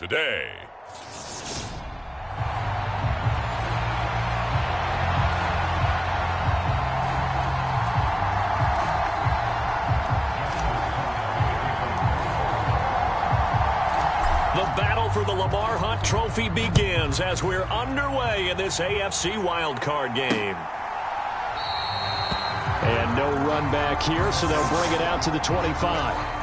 today. The battle for the Lamar Hunt Trophy begins as we're underway in this AFC wildcard game. And no run back here, so they'll bring it out to the 25.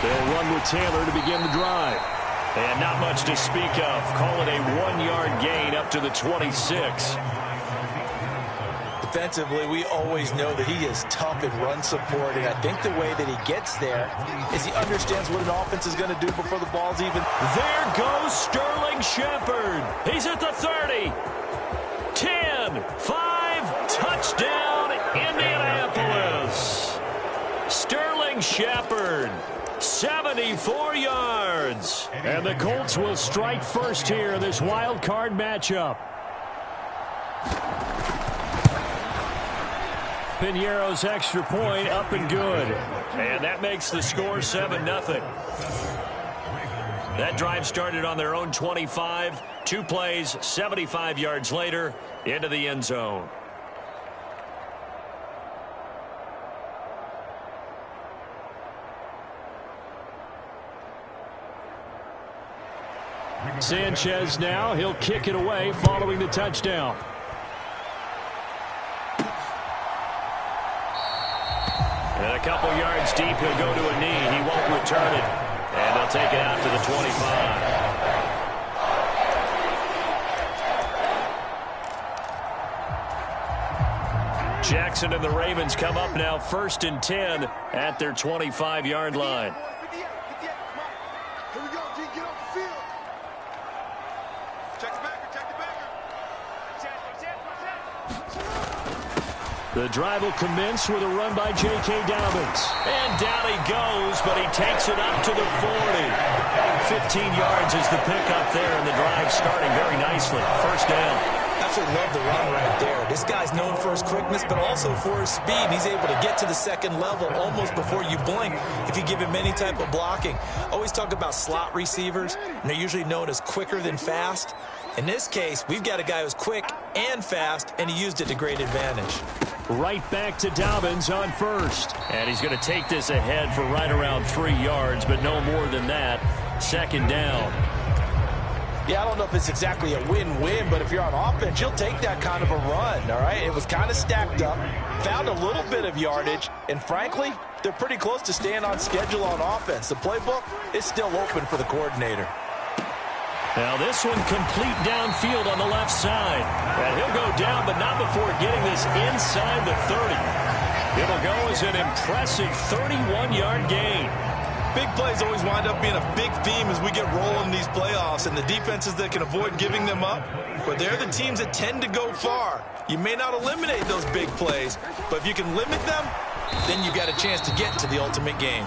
They'll run with Taylor to begin the drive. And not much to speak of. Call it a 1-yard gain up to the 26. Defensively, we always know that he is tough in run support, and I think the way that he gets there is he understands what an offense is going to do before the ball's even. There goes Sterling Shepard. He's at the 30. 10, 5, touchdown, Indianapolis. Sterling Shepard. 74 yards. And the Colts will strike first here in this wild card matchup. Piñeiro's extra point up and good. And that makes the score 7-0. That drive started on their own 25. 2 plays, 75 yards later, into the end zone. Sanchez now, he'll kick it away following the touchdown. And a couple yards deep, he'll go to a knee. He won't return it. And they'll take it out to the 25. Jackson and the Ravens come up now 1st and 10 at their 25-yard line. The drive will commence with a run by J.K. Dobbins. And down he goes, but he takes it up to the 40. 15 yards is the pickup there, and the drive starting very nicely. First down. Absolutely love the run right there. This guy's known for his quickness, but also for his speed. He's able to get to the second level almost before you blink if you give him any type of blocking. Always talk about slot receivers, and they're usually known as quicker than fast. In this case, we've got a guy who's quick and fast, and he used it to great advantage. Right back to Dobbins on first. And he's going to take this ahead for right around 3 yards, but no more than that. Second down. Yeah, I don't know if it's exactly a win-win, but if you're on offense, you'll take that kind of a run, all right? It was kind of stacked up, found a little bit of yardage, and frankly, they're pretty close to staying on schedule on offense. The playbook is still open for the coordinator. Now this one complete downfield on the left side. And he'll go down, but not before getting this inside the 30. It'll go as an impressive 31-yard gain. Big plays always wind up being a big theme as we get rolling in these playoffs, and the defenses that can avoid giving them up, but they're the teams that tend to go far. You may not eliminate those big plays, but if you can limit them, then you got a chance to get to the ultimate game.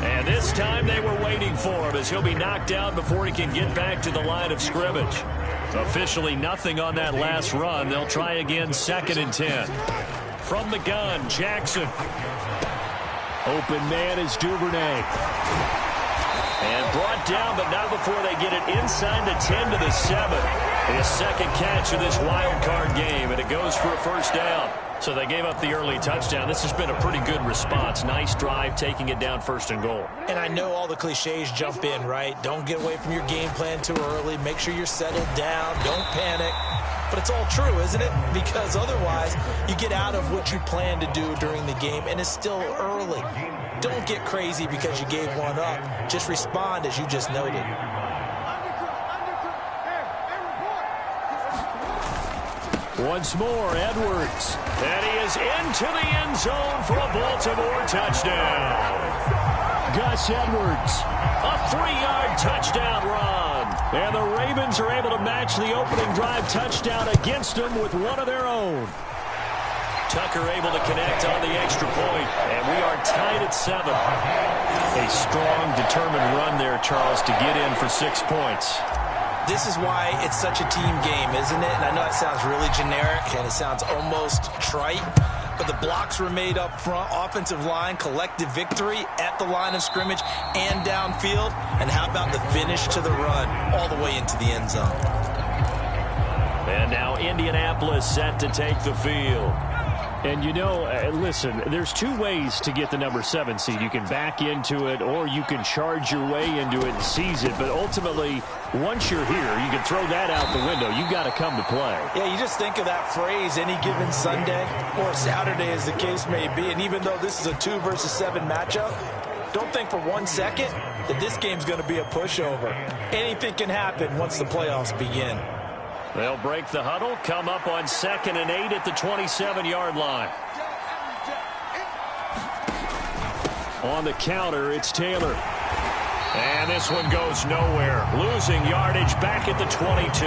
And this time they were waiting for him as he'll be knocked out before he can get back to the line of scrimmage. Officially nothing on that last run. They'll try again 2nd and 10. From the gun, Jackson. Open man is Duvernay. And brought down, but not before they get it inside the 10 to the 7. His second catch of this wild card game, and it goes for a first down. So they gave up the early touchdown. This has been a pretty good response. Nice drive, taking it down 1st and goal. And I know all the cliches jump in, right? Don't get away from your game plan too early. Make sure you're settled down. Don't panic. But it's all true, isn't it? Because otherwise, you get out of what you plan to do during the game, and it's still early. Don't get crazy because you gave one up. Just respond as you just noted. Once more, Edwards. And he is into the end zone for a Baltimore touchdown. Gus Edwards, a 3-yard touchdown run. And the Ravens are able to match the opening drive touchdown against them with one of their own. Tucker able to connect on the extra point, and we are tied at 7. A strong, determined run there, Charles, to get in for 6 points. This is why it's such a team game, isn't it? And I know it sounds really generic and it sounds almost trite, but the blocks were made up front, offensive line, collective victory at the line of scrimmage and downfield. And how about the finish to the run all the way into the end zone? And now Indianapolis set to take the field. And, you know, listen, there's 2 ways to get the number 7 seed. You can back into it or you can charge your way into it and seize it. But ultimately, once you're here, you can throw that out the window. You've got to come to play. Yeah, you just think of that phrase, any given Sunday or Saturday as the case may be. And even though this is a 2 versus 7 matchup, don't think for 1 second that this game's going to be a pushover. Anything can happen once the playoffs begin. They'll break the huddle, come up on 2nd and 8 at the 27-yard line. On the counter, it's Taylor. And this one goes nowhere. Losing yardage back at the 22.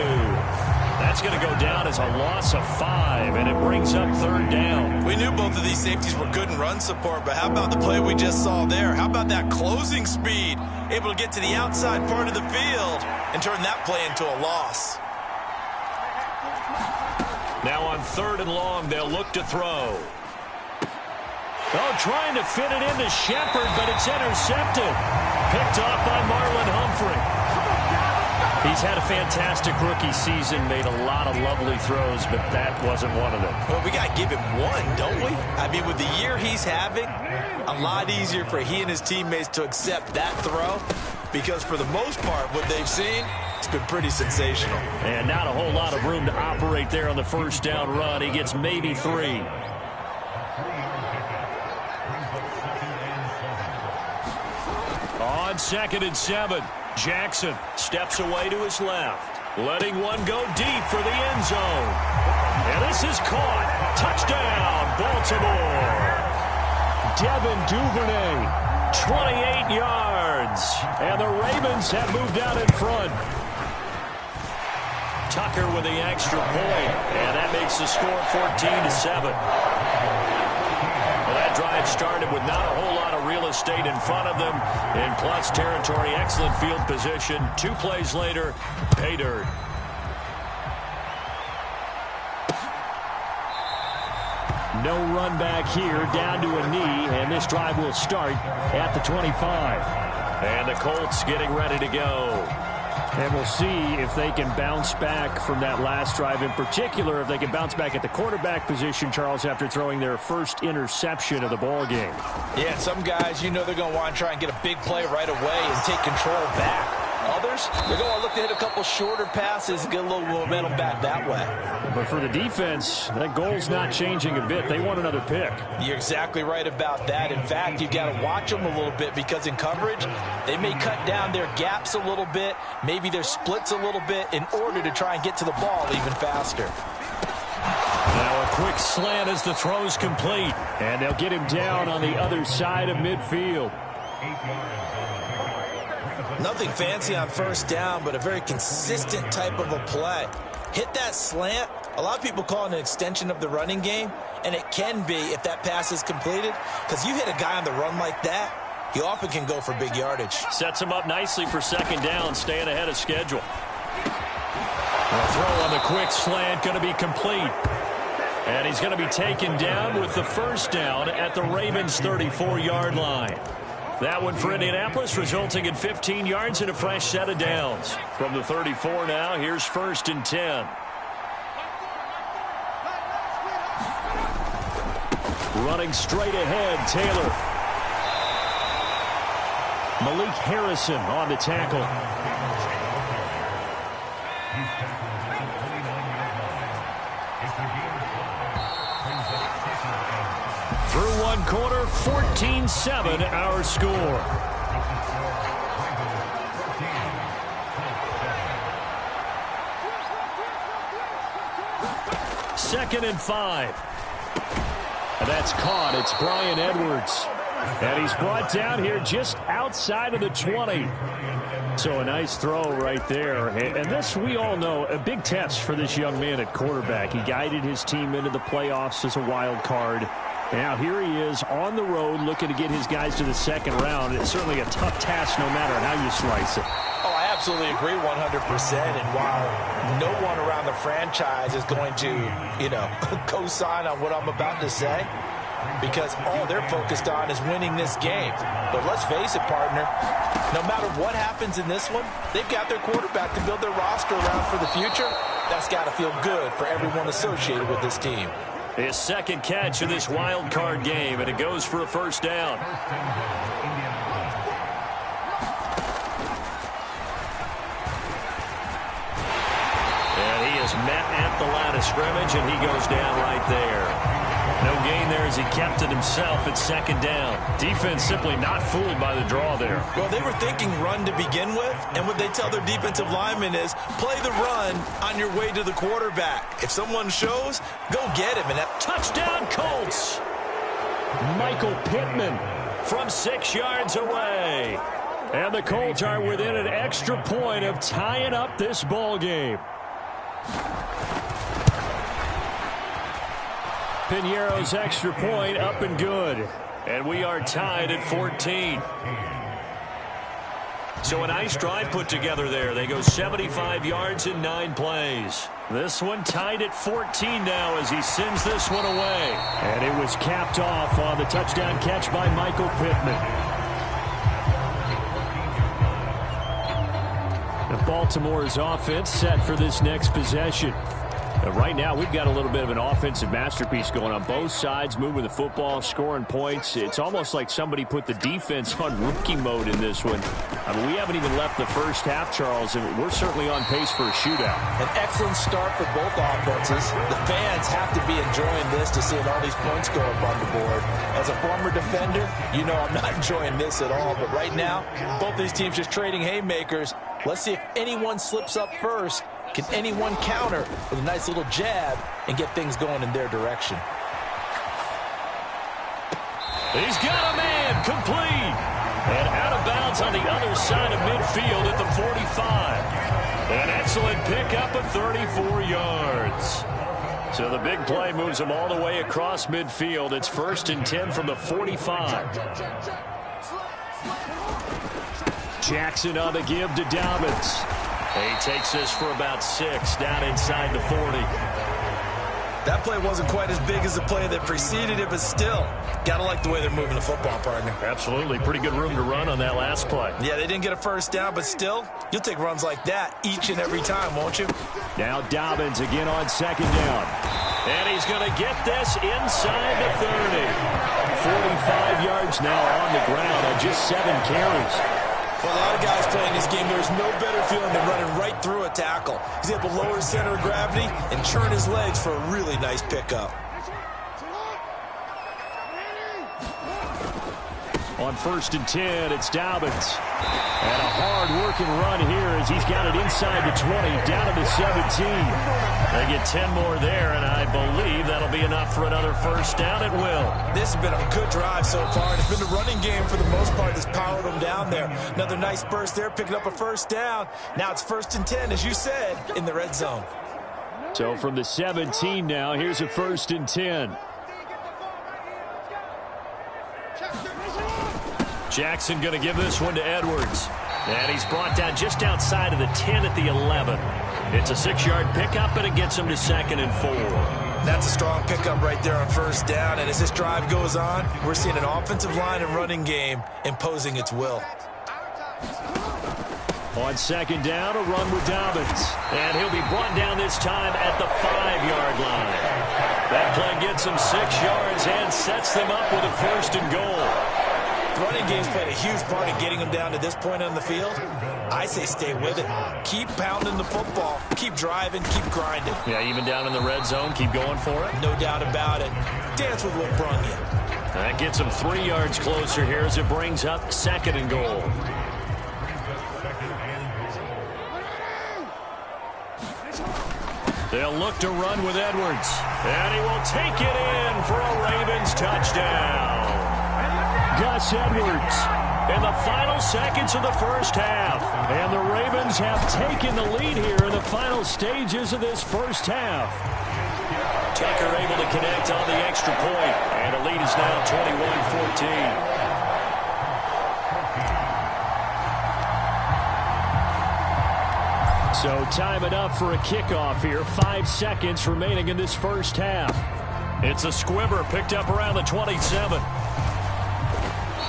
That's going to go down as a loss of 5, and it brings up 3rd down. We knew both of these safeties were good in run support, but how about the play we just saw there? How about that closing speed? Able to get to the outside part of the field and turn that play into a loss. Now on 3rd and long, they'll look to throw. Oh, trying to fit it into Shepard, but it's intercepted. Picked off by Marlon Humphrey. He's had a fantastic rookie season, made a lot of lovely throws, but that wasn't one of them. Well, we got to give him one, don't we? I mean, with the year he's having, a lot easier for he and his teammates to accept that throw because for the most part, what they've seen, it's been pretty sensational. And not a whole lot of room to operate there on the 1st down run. He gets maybe 3. On 2nd and 7, Jackson steps away to his left, letting one go deep for the end zone. And this is caught. Touchdown, Baltimore. Devin Duvernay, 28 yards. And the Ravens have moved out in front. Tucker with the extra point, and that makes the score 14-7. Well, that drive started with not a whole lot of real estate in front of them. In plus territory, excellent field position. 2 plays later, pay dirt. No run back here, down to a knee, and this drive will start at the 25. And the Colts getting ready to go. And we'll see if they can bounce back from that last drive. In particular, if they can bounce back at the quarterback position, Charles, after throwing their first interception of the ball game. Yeah, some guys, you know they're going to want to try and get a big play right away and take control back. Others, they're going to look to hit a couple shorter passes and get a little momentum back that way. But for the defense, that goal's not changing a bit. They want another pick. You're exactly right about that. In fact, you've got to watch them a little bit because in coverage, they may cut down their gaps a little bit, maybe their splits a little bit in order to try and get to the ball even faster. Now a quick slant as the throw's complete. And they'll get him down on the other side of midfield. Nothing fancy on 1st down, but a very consistent type of a play. Hit that slant. A lot of people call it an extension of the running game, and it can be if that pass is completed, because you hit a guy on the run like that, he often can go for big yardage. Sets him up nicely for 2nd down, staying ahead of schedule. The throw on the quick slant going to be complete. And he's going to be taken down with the 1st down at the Ravens' 34-yard line. That one for Indianapolis, resulting in 15 yards and a fresh set of downs. From the 34 now, here's 1st and 10. Running straight ahead, Taylor. Malik Harrison on the tackle. Through one quarter, 14-7 our score. Second and 5. That's caught. It's Brian Edwards. And he's brought down here just outside of the 20. So a nice throw right there. And this, we all know, a big test for this young man at quarterback. He guided his team into the playoffs as a wild card. Now here he is on the road looking to get his guys to the second round. It's certainly a tough task no matter how you slice it. Oh, I absolutely agree 100%. And while no one around the franchise is going to, co-sign on what I'm about to say, because all they're focused on is winning this game. But let's face it, partner, no matter what happens in this one, they've got their quarterback to build their roster around for the future. That's got to feel good for everyone associated with this team. His second catch in this wild card game, and it goes for a first down. And he is met at the line of scrimmage, and he goes down right there. No gain there as he kept it himself at second down. Defense simply not fooled by the draw there. Well, they were thinking run to begin with, and what they tell their defensive linemen is play the run on your way to the quarterback. If someone shows, go get him. And that touchdown, Colts! Michael Pittman from 6 yards away. And the Colts are within an extra point of tying up this ball game. Piñeiro's extra point up and good. And we are tied at 14. So a nice drive put together there. They go 75 yards in 9 plays. This one tied at 14 now as he sends this one away. And it was capped off on the touchdown catch by Michael Pittman. And Baltimore's offense set for this next possession. Right now, we've got a little bit of an offensive masterpiece going on both sides, moving the football, scoring points. It's almost like somebody put the defense on rookie mode in this one. I mean, we haven't even left the first half, Charles, and we're certainly on pace for a shootout. An excellent start for both offenses. The fans have to be enjoying this to seeing all these points go up on the board. As a former defender, you know I'm not enjoying this at all. But right now, both these teams just trading haymakers. Let's see if anyone slips up first. Can anyone counter with a nice little jab and get things going in their direction? He's got a man, complete. And out of bounds on the other side of midfield at the 45. An excellent pickup of 34 yards. So the big play moves him all the way across midfield. It's 1st and 10 from the 45. Jackson on the give to Dobbins. He takes this for about 6 down inside the 40. That play wasn't quite as big as the play that preceded it, but still, gotta like the way they're moving the football, partner. Absolutely. Pretty good room to run on that last play. Yeah, they didn't get a first down, but still, you'll take runs like that each and every time, won't you? Now Dobbins again on second down. And he's going to get this inside the 30. 45 yards now on the ground on just 7 carries. For a lot of guys playing this game, there's no better feeling than running right through a tackle. He's able to lower his center of gravity and churn his legs for a really nice pickup. On 1st and 10, it's Dobbins. And a hard-working run here as he's got it inside the 20, down to the 17. They get 10 more there, and I believe that'll be enough for another first down. It will. This has been a good drive so far. It's been the running game for the most part that's powered them down there. Another nice burst there, picking up a first down. Now it's 1st and 10, as you said, in the red zone. So from the 17 now, here's a 1st and 10. Jackson going to give this one to Edwards. And he's brought down just outside of the 10 at the 11. It's a 6-yard pickup, and it gets him to 2nd and 4. That's a strong pickup right there on first down. And as this drive goes on, we're seeing an offensive line and running game imposing its will. On 2nd down, a run with Dobbins. And he'll be brought down this time at the 5-yard line. That play gets him 6 yards and sets them up with a 1st and goal. The running game's played a huge part in getting them down to this point on the field. I say stay with it. Keep pounding the football. Keep driving. Keep grinding. Yeah, even down in the red zone, keep going for it. No doubt about it. Dance with what brung you. That gets him 3 yards closer here as it brings up 2nd and goal. They'll look to run with Edwards. And he will take it in for a Ravens touchdown. Gus Edwards in the final seconds of the first half. And the Ravens have taken the lead here in the final stages of this first half. Tucker able to connect on the extra point, and the lead is now 21-14. So time enough for a kickoff here. 5 seconds remaining in this first half. It's a squibber picked up around the 27.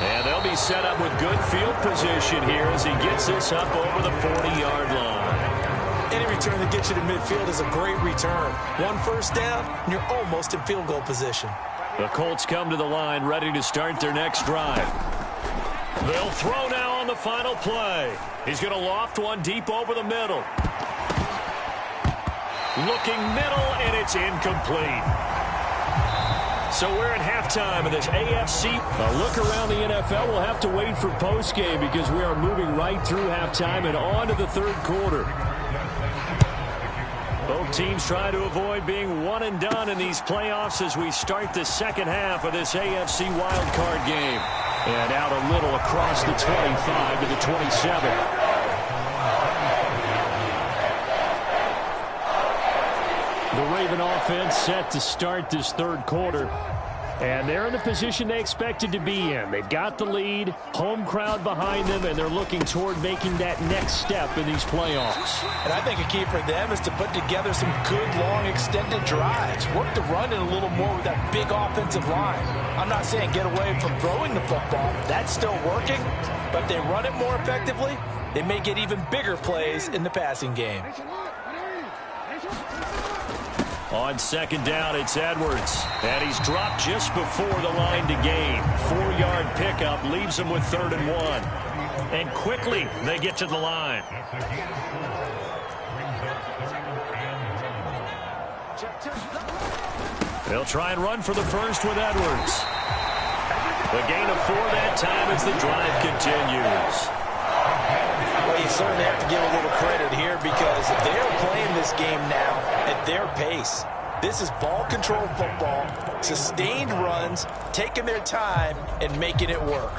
And they'll be set up with good field position here as he gets this up over the 40-yard line. Any return that gets you to midfield is a great return. 1 first down, and you're almost in field goal position. The Colts come to the line ready to start their next drive. They'll throw now on the final play. He's going to loft one deep over the middle. Looking middle, and it's incomplete. So we're at halftime of this AFC. A look around the NFL. We'll have to wait for postgame because we are moving right through halftime and on to the third quarter. Both teams try to avoid being one and done in these playoffs as we start the second half of this AFC wildcard game. And out a little across the 25 to the 27. The Raven offense set to start this third quarter. And they're in the position they expected to be in. They've got the lead, home crowd behind them, and they're looking toward making that next step in these playoffs. And I think a key for them is to put together some good, long, extended drives. Work the run in a little more with that big offensive line. I'm not saying get away from throwing the football. That's still working. But if they run it more effectively, they may get even bigger plays in the passing game. On second down, it's Edwards. And he's dropped just before the line to gain. 4-yard pickup leaves him with 3rd and 1. And quickly, they get to the line. They'll try and run for the first with Edwards. The gain of 4 that time as the drive continues. Well, you certainly have to give a little credit here because they're playing this game now at their pace. This is ball control football, sustained runs, taking their time and making it work.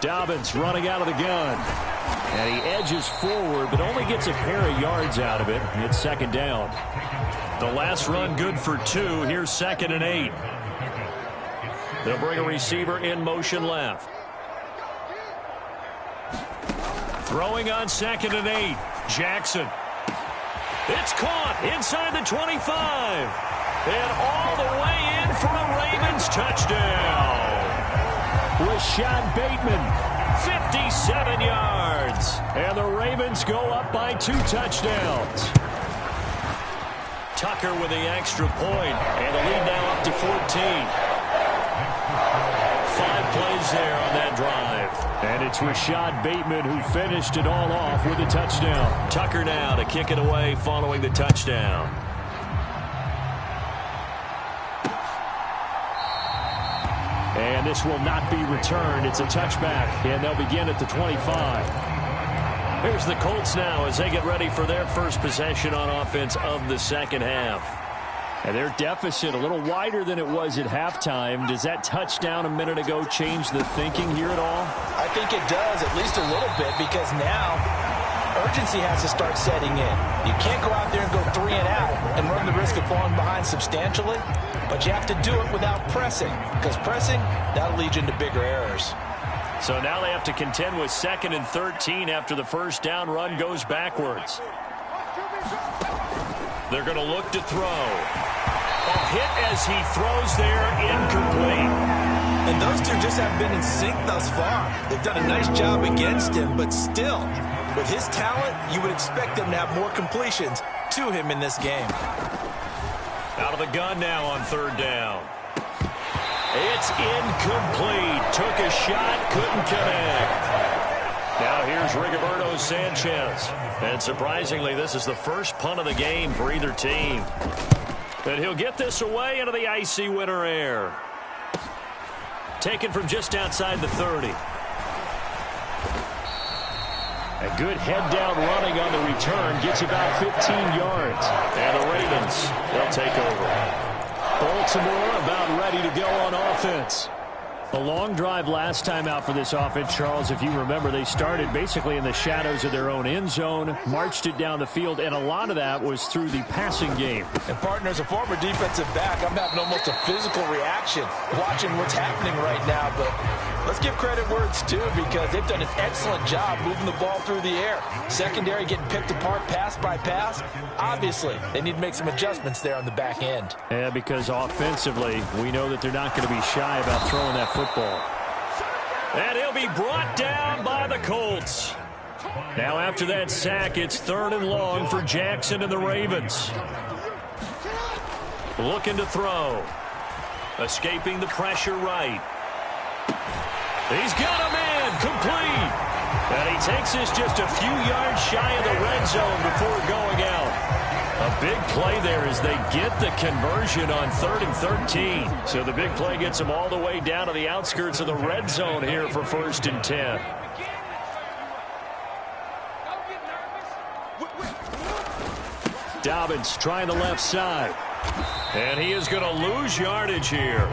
Dobbins running out of the gun. And he edges forward, but only gets a pair of yards out of it. It's second down. The last run good for 2. Here's 2nd and 8. They'll bring a receiver in motion left. Throwing on 2nd and 8. Jackson. It's caught inside the 25. And all the way in for a Ravens touchdown. Rashad Bateman, 57 yards. And the Ravens go up by 2 touchdowns. Tucker with the extra point, and the lead now up to 14. 5 plays there on that drive. And it's Rashad Bateman who finished it all off with a touchdown. Tucker now to kick it away following the touchdown. And this will not be returned. It's a touchback, and they'll begin at the 25. Here's the Colts now as they get ready for their first possession on offense of the second half. And their deficit a little wider than it was at halftime. Does that touchdown a minute ago change the thinking here at all? I think it does, at least a little bit, because now urgency has to start setting in. You can't go out there and go 3 and out and run the risk of falling behind substantially, but you have to do it without pressing, because pressing, that'll lead you into bigger errors. So now they have to contend with 2nd and 13 after the first down run goes backwards. They're going to look to throw. A hit as he throws there, incomplete. And those two just haven't been in sync thus far. They've done a nice job against him, but still, with his talent, you would expect them to have more completions to him in this game. Out of the gun now on 3rd down. It's incomplete. Took a shot, couldn't connect. Now here's Rigoberto Sanchez. And surprisingly, this is the first punt of the game for either team. And he'll get this away into the icy winter air. taken from just outside the 30. A good head-down running on the return gets about 15 yards. And the Ravens, they'll take over. Baltimore about ready to go on offense. A long drive last time out for this offense, Charles. If you remember, they started basically in the shadows of their own end zone, marched it down the field, and a lot of that was through the passing game. And, partner, as a former defensive back, I'm having almost a physical reaction watching what's happening right now. But let's give credit where it's due, because they've done an excellent job moving the ball through the air. Secondary getting picked apart pass by pass. Obviously, they need to make some adjustments there on the back end. Yeah, because offensively, we know that they're not going to be shy about throwing that football. And he'll be brought down by the Colts. Now after that sack, it's 3rd and long for Jackson and the Ravens. Looking to throw. Escaping the pressure right. He's got a man complete. And he takes this just a few yards shy of the red zone before going out. A big play there as they get the conversion on 3rd and 13. So the big play gets them all the way down to the outskirts of the red zone here for 1st and 10. Dobbins trying the left side. And he is going to lose yardage here.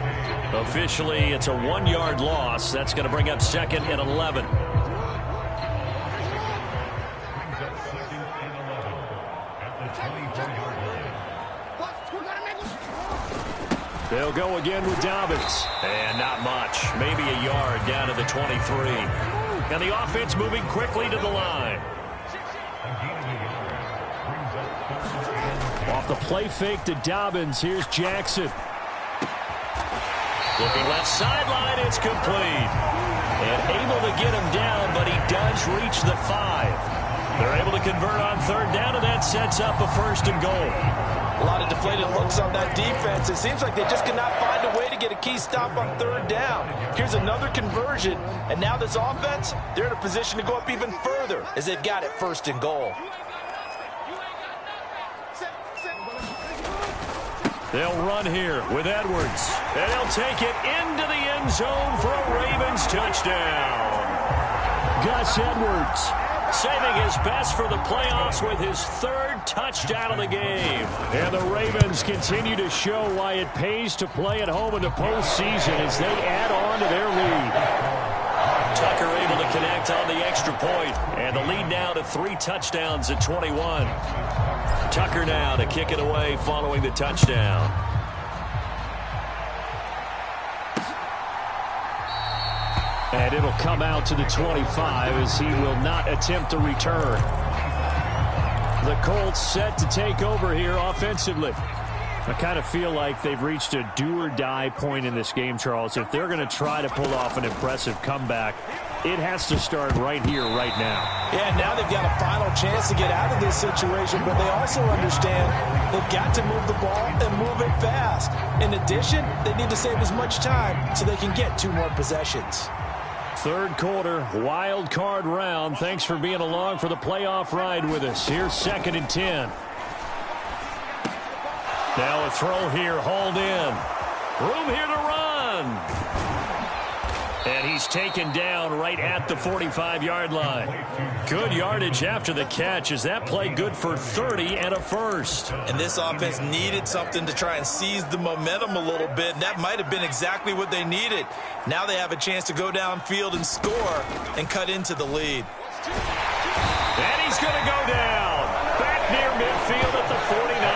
Officially, it's a 1-yard loss. That's going to bring up 2nd and 11. They'll go again with Dobbins. And not much. Maybe a yard down to the 23. And the offense moving quickly to the line. Off the play fake to Dobbins, here's Jackson. Looking left sideline, it's complete. And able to get him down, but he does reach the 5. They're able to convert on 3rd down, and that sets up a 1st and goal. A lot of deflated looks on that defense. It seems like they just cannot find a way to get a key stop on 3rd down. Here's another conversion, and now this offense, they're in a position to go up even further as they've got it 1st and goal. They'll run here with Edwards, and they'll take it into the end zone for a Ravens touchdown. Gus Edwards saving his best for the playoffs with his 3rd touchdown of the game. And the Ravens continue to show why it pays to play at home in the postseason as they add on to their lead. Tucker able to connect on the extra point, and the lead now to 3 touchdowns at 21. Tucker now to kick it away following the touchdown. And it'll come out to the 25 as he will not attempt a return. The Colts set to take over here offensively. I kind of feel like they've reached a do-or-die point in this game, Charles. If they're going to try to pull off an impressive comeback, it has to start right here, right now. Yeah, now they've got a final chance to get out of this situation, but they also understand they've got to move the ball and move it fast. In addition, they need to save as much time so they can get 2 more possessions. 3rd quarter, wild card round. Thanks for being along for the playoff ride with us. Here's 2nd and 10. Now a throw here, hauled in. Room here to run. And he's taken down right at the 45-yard line. Good yardage after the catch. Is that play good for 30 and a 1st? And this offense needed something to try and seize the momentum a little bit. And that might have been exactly what they needed. Now they have a chance to go downfield and score and cut into the lead. And he's going to go down. Back near midfield at the 49.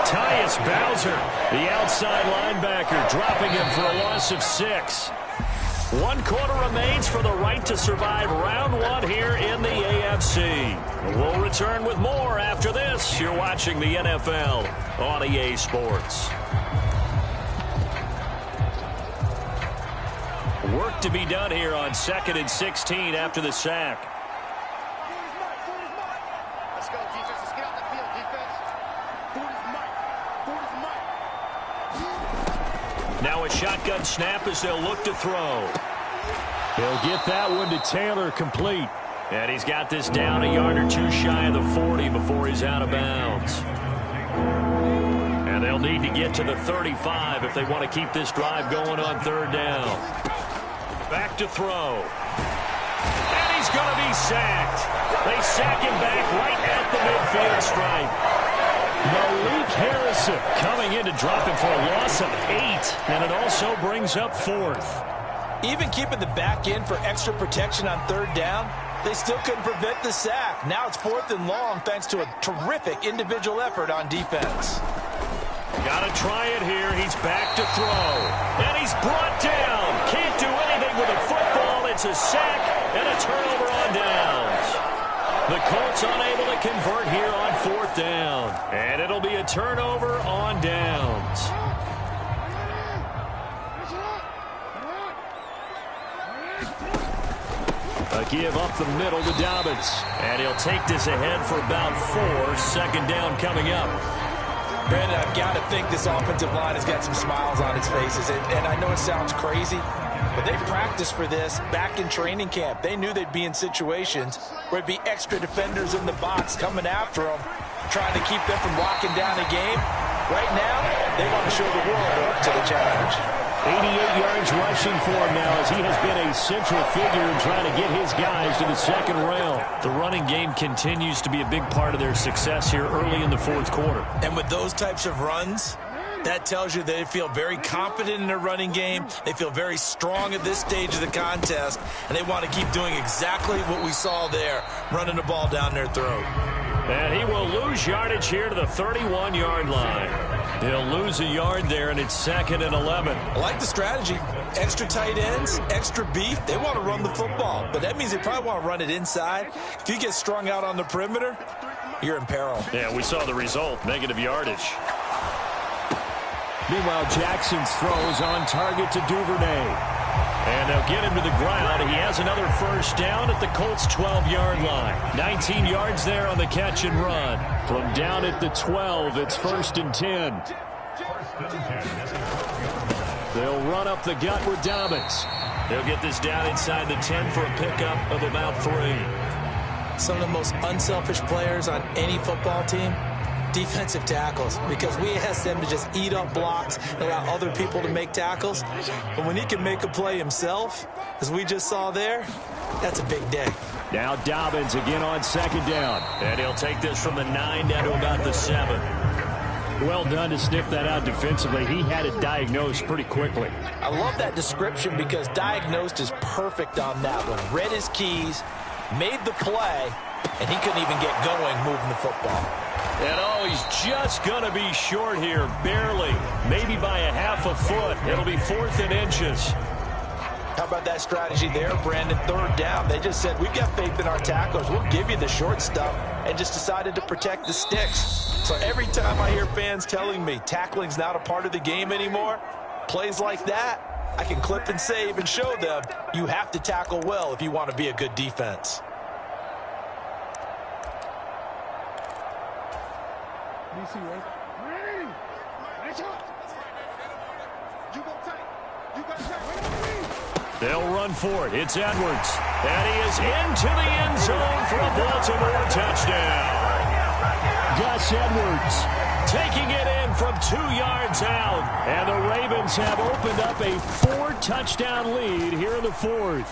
Tyus Bowser, the outside linebacker, dropping him for a loss of 6. 1 quarter remains for the right to survive round 1 here in the AFC. We'll return with more after this. You're watching the NFL on EA Sports. Work to be done here on 2nd and 16 after the sack. Let's go, defense. Let's get out the field, defense. Now a shotgun snap as they'll look to throw. He'll get that one to Taylor, complete. And he's got this down a yard or 2 shy of the 40 before he's out of bounds. And they'll need to get to the 35 if they want to keep this drive going on third down. Back to throw. And he's going to be sacked. They sack him back right at the midfield stripe. Malik Harrison coming in to drop him for a loss of 8. And it also brings up 4th. Even keeping the back in for extra protection on third down, they still couldn't prevent the sack. Now it's 4th and long thanks to a terrific individual effort on defense. Got to try it here. He's back to throw. And he's brought down. Can't do anything with a football. It's a sack and a turnover on downs. The Colts unable to convert here on 4th down. And it'll be a turnover on downs. A give up the middle to Dobbins. And he'll take this ahead for about 4. Second down coming up. Brandon, I've got to think this offensive line has got some smiles on its faces. And I know it sounds crazy, but they practiced for this back in training camp. They knew they'd be in situations where it'd be extra defenders in the box coming after them, trying to keep them from locking down a game. Right now, they want to show the world they're up to the challenge. 88 yards rushing for him now as he has been a central figure in trying to get his guys to the second round. The running game continues to be a big part of their success here early in the 4th quarter. And with those types of runs, that tells you they feel very confident in their running game. They feel very strong at this stage of the contest, and they want to keep doing exactly what we saw there, running the ball down their throat. And he will lose yardage here to the 31-yard line. He'll lose a yard there, and it's 2nd and 11. I like the strategy. Extra tight ends, extra beef. They want to run the football, but that means they probably want to run it inside. If you get strung out on the perimeter, you're in peril. Yeah, we saw the result, negative yardage. Meanwhile, Jackson's throws on target to Duvernay. And they'll get him to the ground. He has another first down at the Colts' 12-yard line. 19 yards there on the catch and run. From down at the 12, it's 1st and 10. They'll run up the gut with Dobbins. They'll get this down inside the 10 for a pickup of about 3. Some of the most unselfish players on any football team, defensive tackles, because we ask them to just eat up blocks and allow other people to make tackles. But when he can make a play himself, as we just saw there, that's a big day. Now Dobbins again on 2nd down. And he'll take this from the 9 down to about the 7. Well done to sniff that out defensively. He had it diagnosed pretty quickly. I love that description because diagnosed is perfect on that one. Read his keys, made the play, and he couldn't even get going moving the football. And he's just going to be short here, barely, maybe by a half a foot. It'll be 4th and inches. How about that strategy there, Brandon? 3rd down. They just said, we've got faith in our tacklers. We'll give you the short stuff, and just decided to protect the sticks. So every time I hear fans telling me tackling's not a part of the game anymore, plays like that, I can clip and save and show them you have to tackle well if you want to be a good defense. They'll run for it. It's Edwards. And he is into the end zone for a Baltimore touchdown. Gus Edwards taking it in from 2 yards out. And the Ravens have opened up a 4-touchdown lead here in the 4th.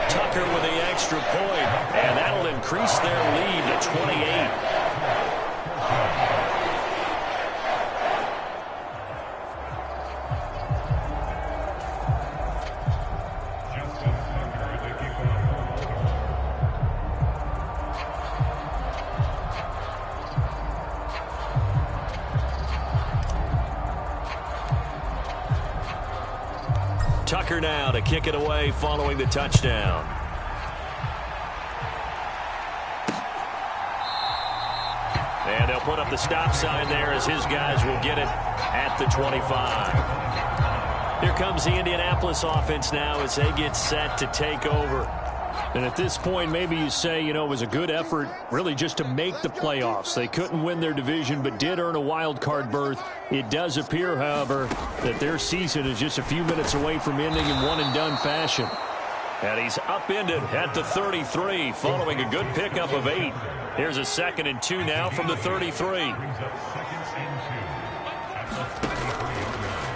Tucker with the extra point. And that'll increase their lead to 28. Tucker now to kick it away following the touchdown. And they'll put up the stop sign there as his guys will get it at the 25. Here comes the Indianapolis offense now as they get set to take over. And at this point, maybe you say, it was a good effort really just to make the playoffs. They couldn't win their division but did earn a wild card berth. It does appear, however, that their season is just a few minutes away from ending in one-and-done fashion. And he's upended at the 33 following a good pickup of 8. Here's a 2nd and 2 now from the 33.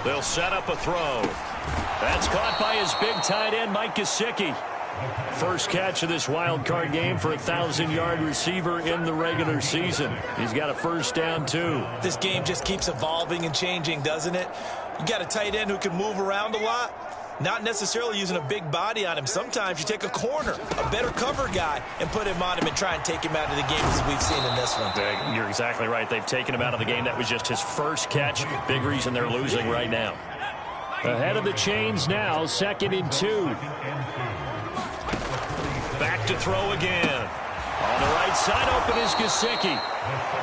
They'll set up a throw. That's caught by his big tight end, Mike Gesicki. First catch of this wild card game for a 1,000-yard receiver in the regular season. He's got a first down, too. This game just keeps evolving and changing, doesn't it? You got a tight end who can move around a lot. Not necessarily using a big body on him. Sometimes you take a corner, a better cover guy, and put him on him and try and take him out of the game as we've seen in this one. You're exactly right. They've taken him out of the game. That was just his first catch. Big reason they're losing right now. Ahead of the chains now, 2nd and 2. Back to throw again. On the right side, open is Gesicki.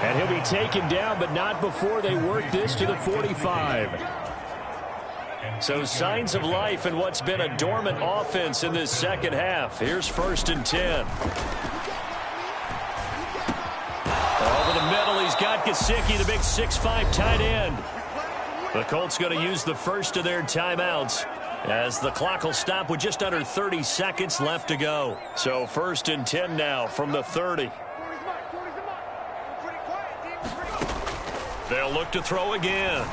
And he'll be taken down, but not before they work this to the 45. So signs of life in what's been a dormant offense in this second half. Here's 1st and 10. Over the middle, he's got Gesicki, the big 6'5" tight end. The Colts going to use the first of their timeouts as the clock will stop with just under 30 seconds left to go. So 1st and 10 now from the 30. They'll look to throw again.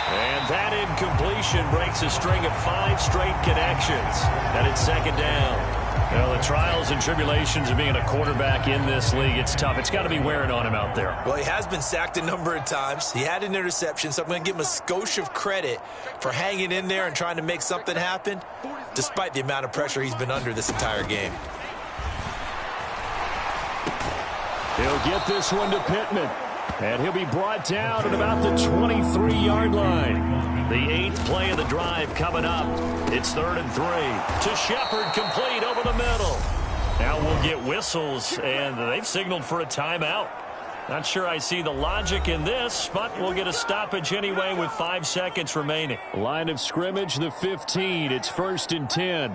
And that incompletion breaks a string of 5 straight connections. And it's 2nd down. Well, the trials and tribulations of being a quarterback in this league, it's tough. It's got to be wearing on him out there. Well, he has been sacked a number of times. He had an interception, so I'm going to give him a skosh of credit for hanging in there and trying to make something happen, despite the amount of pressure he's been under this entire game. He'll get this one to Pittman. And he'll be brought down at about the 23-yard line. The 8th play of the drive coming up. It's 3rd and 3. To Shepard, complete over the middle. Now we'll get whistles, and they've signaled for a timeout. Not sure I see the logic in this, but we'll get a stoppage anyway with 5 seconds remaining. Line of scrimmage, the 15. It's 1st and 10.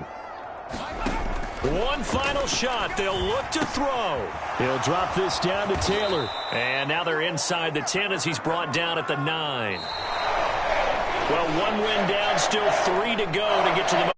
One final shot. They'll look to throw. He'll drop this down to Taylor. And now they're inside the 10 as he's brought down at the 9. Well, 1 win down, still 3 to go to get to the